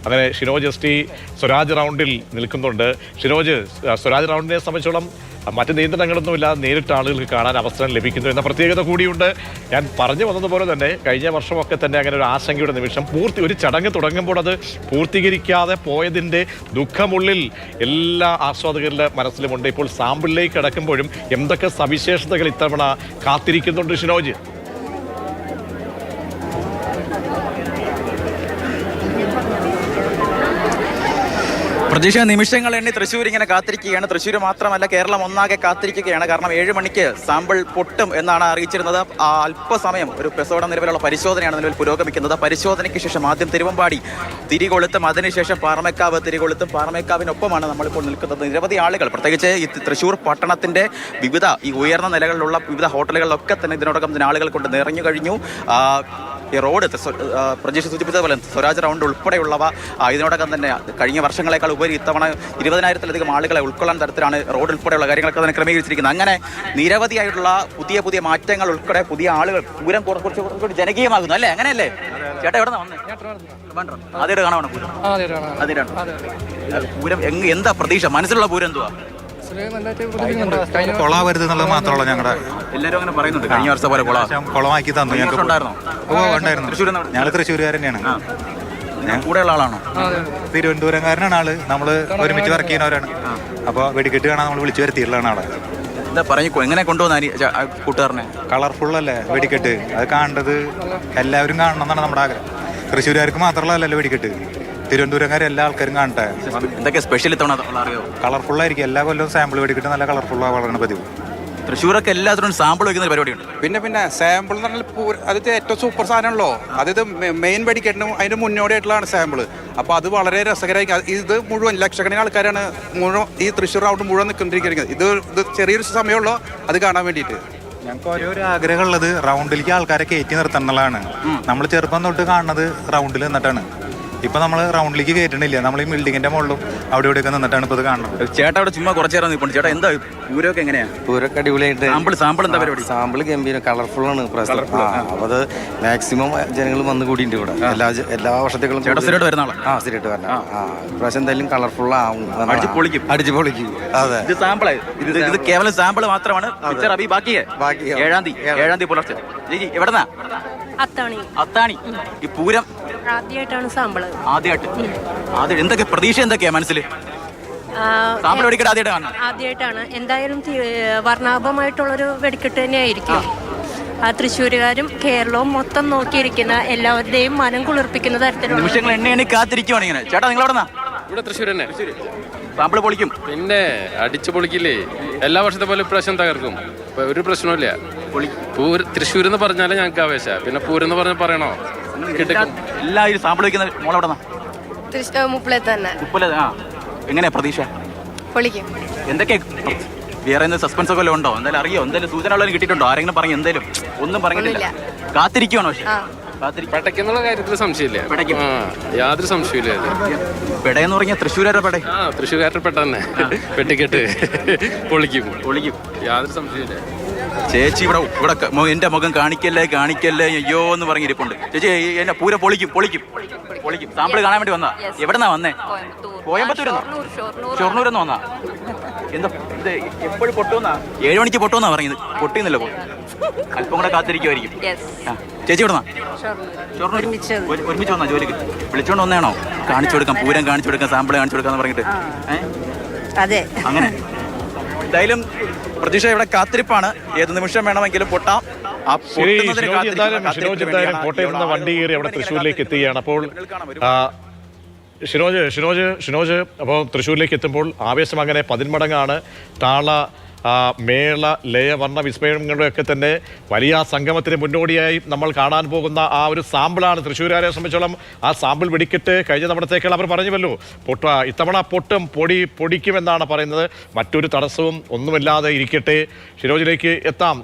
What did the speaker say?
അങ്ങനെ Shinoj S T Swaraj റൗണ്ടിൽ നിൽക്കുന്നുണ്ട്. ഷിനോജ്, സ്വരാജ് റൗണ്ടിനെ സംബന്ധിച്ചോളം മറ്റ് നിയന്ത്രണങ്ങളൊന്നുമില്ലാതെ നേരിട്ട് ആളുകൾക്ക് കാണാൻ അവസരം ലഭിക്കുന്നു എന്ന പ്രത്യേകത കൂടിയുണ്ട്. ഞാൻ പറഞ്ഞു വന്നതുപോലെ തന്നെ കഴിഞ്ഞ വർഷമൊക്കെ തന്നെ അങ്ങനെ ഒരു ആശങ്കയുടെ നിമിഷം ഒരു ചടങ്ങ് തുടങ്ങുമ്പോൾ അത് പൂർത്തീകരിക്കാതെ പോയതിൻ്റെ ദുഃഖമുള്ളിൽ എല്ലാ ആസ്വാദകരുടെ മനസ്സിലുമുണ്ട്. ഇപ്പോൾ സാമ്പിളിലേക്ക് കടക്കുമ്പോഴും എന്തൊക്കെ സവിശേഷതകൾ ഇത്തവണ കാത്തിരിക്കുന്നുണ്ട് ഷിനോജ്? പ്രതീക്ഷ നിമിഷങ്ങൾ എണ്ണി തൃശ്ശൂർ ഇങ്ങനെ കാത്തിരിക്കുകയാണ്. തൃശ്ശൂർ മാത്രമല്ല, കേരളം ഒന്നാകെ കാത്തിരിക്കുകയാണ്. കാരണം 7 മണിക്ക് സാമ്പിൾ പൊട്ടും എന്നാണ് അറിയിച്ചിരുന്നത്. അല്പസമയം ഒരു പെസോടെ നിലവിലുള്ള പരിശോധനയാണ് നിലവിൽ പുരോഗമിക്കുന്നത്. പരിശോധനയ്ക്ക് ശേഷം ആദ്യം തിരുവമ്പാടി തിരികൊളുത്തും, അതിനുശേഷം പാറമേക്കാവ് തിരികൊളുത്തും. പാറമേക്കാവിനൊപ്പമാണ് നമ്മളിപ്പോൾ നിൽക്കുന്നത്. നിരവധി ആളുകൾ, പ്രത്യേകിച്ച് ഈ തൃശ്ശൂർ പട്ടണത്തിൻ്റെ വിവിധ ഈ ഉയർന്ന നിലകളിലുള്ള വിവിധ ഹോട്ടലുകളിലൊക്കെ തന്നെ ഇതിനോടകം ആളുകൾ കൊണ്ട് നിറഞ്ഞു കഴിഞ്ഞു. ഈ റോഡ് പ്രതീക്ഷ സൂചിപ്പിച്ചതുപോലെ സ്വരാജ് റൗണ്ട് ഉൾപ്പെടെയുള്ളവ ഇതിനോടകം തന്നെ കഴിഞ്ഞ വർഷങ്ങളെക്കാൾ ഉപരി ഇത്തവണ 20,000-ലധികം ആളുകളെ ഉൾക്കൊള്ളാൻ തരത്തിലാണ് റോഡ് ഉൾപ്പെടെയുള്ള കാര്യങ്ങളൊക്കെ തന്നെ ക്രമീകരിച്ചിരിക്കുന്നത്. അങ്ങനെ നിരവധിയായിട്ടുള്ള പുതിയ മാറ്റങ്ങൾ ഉൾപ്പെടെ പുതിയ ആളുകൾ പൂരം കുറച്ചുകൂടി ജനകീയമാകുന്നു അല്ലേ? അങ്ങനെയല്ലേ ചേട്ടാ? എവിടെ വന്നേ? ആദ്യമായിട്ട് കാണാൻ പൂരം എന്താ പ്രതീക്ഷ? മനസ്സിലുള്ള പൂരം എന്തുവാ? കൊളാവരുത് എന്നുള്ളത് മാത്രമല്ല ഞങ്ങളുടെ എല്ലാവരും അങ്ങനെ പറയുന്നുണ്ട്. കഴിഞ്ഞ വർഷം പോലെ കൊളമാക്കി തന്നു. ഞങ്ങൾക്ക് ഉണ്ടായിരുന്നു. ഞങ്ങൾ തൃശ്ശൂരുകാർ തന്നെയാണ്. ഞാൻ കൂടെയുള്ള ആളാണോ? തിരുവനന്തപുരംകാരനാണ് ആള്. നമ്മൾ ഒരുമിച്ച് വർക്ക് ചെയ്യുന്നവരാണ്. അപ്പോൾ വെടിക്കെട്ട് കാണാൻ നമ്മൾ വിളിച്ചു വരുത്തിയിട്ടുള്ളതാണ് ആളെ. എന്താ പറഞ്ഞു, എങ്ങനെ കൊണ്ടുവന്ന കൂട്ടുകാരനെ? കളർഫുള്ളല്ലേ വെടിക്കെട്ട്? അത് കാണേണ്ടത് എല്ലാവരും കാണണം എന്നാണ് നമ്മുടെ ആഗ്രഹം. തൃശ്ശൂരുകാർക്ക് മാത്രമല്ലല്ലോ വെടിക്കെട്ട്, തിരുവനന്തപുരംകാർ എല്ലാ ആൾക്കാരും കാണട്ടെ. എന്തൊക്കെ സ്പെഷ്യൽ ഇത്തവണ അറിയോ? കളർഫുള്ളായിരിക്കും. എല്ലാ കൊല്ലവും സാമ്പിൾ വെടിക്കെട്ട് നല്ല കളർഫുള്ളാണ് വളരെ പതിവ്. തൃശ്ശൂരൊക്കെ എല്ലാത്തിനും സാമ്പിൾ വയ്ക്കുന്ന പരിപാടിയുണ്ട്. പിന്നെ സാമ്പിൾ എന്ന് പറഞ്ഞാൽ അത് ഏറ്റവും സൂപ്പർ സാധനമാണല്ലോ. അതായത് മെയിൻ വെടിക്കെട്ടിനും അതിന് മുന്നോടിയായിട്ടുള്ളതാണ് സാമ്പിൾ. അപ്പോൾ അത് വളരെ രസകരമായിരിക്കും. ഇത് മുഴുവൻ ലക്ഷക്കണക്കിന് ആൾക്കാരാണ് മുഴുവൻ ഈ തൃശ്ശൂർ റൗണ്ട് മുഴുവൻ നിൽക്കൊണ്ടിരിക്കുന്നത്. ഇത് ചെറിയൊരു സമയമുള്ളൂ അത് കാണാൻ വേണ്ടിയിട്ട്. ഞങ്ങൾക്ക് ഓരോ ആഗ്രഹമുള്ളത് റൗണ്ടിലേക്ക് ആൾക്കാരെ കയറ്റി നിർത്തണം എന്നുള്ളതാണ്. നമ്മൾ ചെറുപ്പം തൊട്ട് കാണുന്നത് റൗണ്ടിൽ നിന്നിട്ടാണ്. ഇപ്പൊ നമ്മൾ റൗണ്ടിലേക്ക് കയറ്റണില്ല. നമ്മൾ ഈ ബിൽഡിങ്ങിന്റെ മുകളിലും അവിടെ ഇവിടെയൊക്കെ നിന്നിട്ടാണ് ഇപ്പൊ ഇത് കാണുന്നത്. ചേട്ടാ അവിടെ ചുമ്മാ കുറച്ചു നേരം നിൽപ്പുണ്ട്. ചേട്ടാ എന്താ പൂരമൊക്കെ എങ്ങനെയാ? പൂരൊക്കെ അടിപൊളിയായിട്ട്. സാമ്പിൾ എന്താ പരിപാടി? സാമ്പിൾ ഗംഭീരം, കളർഫുൾ ആണ്. അപ്പൊ അത് മാക്സിമം ജനങ്ങൾ വന്ന് കൂടിയിട്ട് ഇവിടെ എല്ലാ വർഷത്തേക്കും സ്ഥിരമായിട്ട് വരുന്ന ആളാ? സ്ഥിരമായിട്ട് വരണം. ഇപ്രാവശ്യം എന്തായാലും കളർഫുൾ ആവും. അടിച്ചു പൊളിക്കും. അതെ, ഇത് സാമ്പിൾ. ഇത് കേവലം സാമ്പിൾ മാത്രമാണ്. ബാക്കി 7-ാം തീയതി പുലർച്ചെ. എവിടെന്നാ? അത്താണി. ഈ പൂരം ആദ്യമായിട്ടാണ് സാമ്പിള്. ആദ്യമായിട്ട് എന്തൊക്കെ പ്രതീക്ഷ എന്തൊക്കെയാ മനസ്സിൽ? സാമ്പിൾ വെടിക്കെട്ട് ആദ്യമായിട്ടാണ്. എന്തായാലും വർണ്ണാഭമായിട്ടുള്ളൊരു വെടിക്കെട്ട് തന്നെയായിരിക്കും. തൃശ്ശൂരുകാരും കേരളവും മൊത്തം നോക്കിയിരിക്കുന്ന എല്ലാവരുടെയും മനം കുളിർപ്പിക്കുന്ന തരത്തിലുള്ള നിമിഷങ്ങൾ എണ്ണ കാത്തിരിക്കുവാണ് ഇങ്ങനെ. ചേട്ടാ നിങ്ങൾ എവിടെന്നാ? ഇവിടെ തൃശ്ശൂർ തന്നെ. സാമ്പിൾ പൊളിക്കും. പിന്നെ അടിച്ചു പൊളിക്കില്ലേ? എല്ലാ വർഷത്തെ പോലെ ഇപ്രാവശ്യം തകർക്കും. ഒരു പ്രശ്നമില്ല. തൃശ്ശൂർ എന്ന് പറഞ്ഞാലേ ഞങ്ങൾക്ക് ആവേശ. പിന്നെ പൂരം എന്ന് പറഞ്ഞാൽ പറയണോ? എല്ലാവരും സാമ്പിൾ വയ്ക്കുന്ന മോളെവിടെ? എങ്ങനെയാ പ്രതീക്ഷ? പൊളിക്കും. എന്തൊക്കെ വേറെ സസ്പെൻസ് ഒക്കെ ഉണ്ടോ? എന്തായാലും അറിയോ? എന്തായാലും സൂചന കിട്ടിയിട്ടുണ്ടോ? ആരെങ്കിലും പറഞ്ഞു? എന്തായാലും ഒന്നും പറഞ്ഞിട്ടില്ല. കാത്തിരിക്കുവാണോ? പെടയ്ക്കെന്നുള്ള കാര്യത്തിൽ സംശയമില്ല. യാതൊരു സംശയമില്ല. പെടയെന്ന് പറഞ്ഞാൽ തൃശ്ശൂരാരുടെ പെട? തൃശ്ശൂർക്കാരുടെ പെട്ട തന്നെ. വെട്ടിക്കെട്ട് പൊളിക്കും. യാതൊരു സംശയമില്ല. ചേച്ചി ഇവിടെ എന്റെ മുഖം കാണിക്കല്ലേ അയ്യോ എന്ന് പറഞ്ഞിരിപ്പുണ്ട്. ചേച്ചി എന്നെ പൂരം പൊളിക്കും. സാമ്പിൾ കാണാൻ വേണ്ടി വന്നാ? എവിടെന്നാ വന്നേ? കോയമ്പത്തൂരെന്നോ? ഷൊർണൂരെന്ന് വന്നാ? എന്താ ഇത് എപ്പോഴും പൊട്ടുമെന്നാ? 7 മണിക്ക് പൊട്ടുമെന്നാ പറഞ്ഞത്. പൊട്ടിയുന്നില്ല. അല്പം കൂടെ കാത്തിരിക്കുമായിരിക്കും. ചേച്ചി എവിടെന്നാ? ഒരുമിച്ച് വന്നാ ജോലിക്ക്? വിളിച്ചോണ്ട് വന്നേണോ? കാണിച്ചു കൊടുക്കാം, പൂരം കാണിച്ചു കൊടുക്കാം, സാമ്പിൾ കാണിച്ചു കൊടുക്കാന്ന് പറഞ്ഞിട്ട്. അതെ, അങ്ങനെ എന്തായാലും പ്രതീക്ഷ ഇവിടെ കാത്തിരിപ്പാണ്. ഏത് നിമിഷം വേണമെങ്കിലും പൊട്ടാം. കോട്ടയം നിന്ന് വണ്ടി കയറി അവിടെ തൃശ്ശൂരിലേക്ക് എത്തുകയാണ്. അപ്പോൾ ഷിനോജ് അപ്പോൾ തൃശ്ശൂരിലേക്ക് എത്തുമ്പോൾ ആവേശം അങ്ങനെ 10 മടങ്ങാണ്. താള മേള ലയ വർണ്ണ വിസ്മയങ്ങളുടെയൊക്കെ തന്നെ വലിയ സംഗമത്തിന് മുന്നോടിയായി നമ്മൾ കാണാൻ പോകുന്ന ആ ഒരു സാമ്പിളാണ് തൃശ്ശൂരുകാരെ സംബന്ധിച്ചോളം. ആ സാമ്പിൾ വെടിക്കെട്ട് കഴിഞ്ഞ തവണത്തേക്കാൾ അവർ പറഞ്ഞുവല്ലോ, ഇത്തവണ പൊടിക്കുമെന്നാണ് പറയുന്നത്. മറ്റൊരു തടസ്സവും ഒന്നുമില്ലാതെ ഇരിക്കട്ടെ. ഷിനോജിലേക്ക് എത്താം.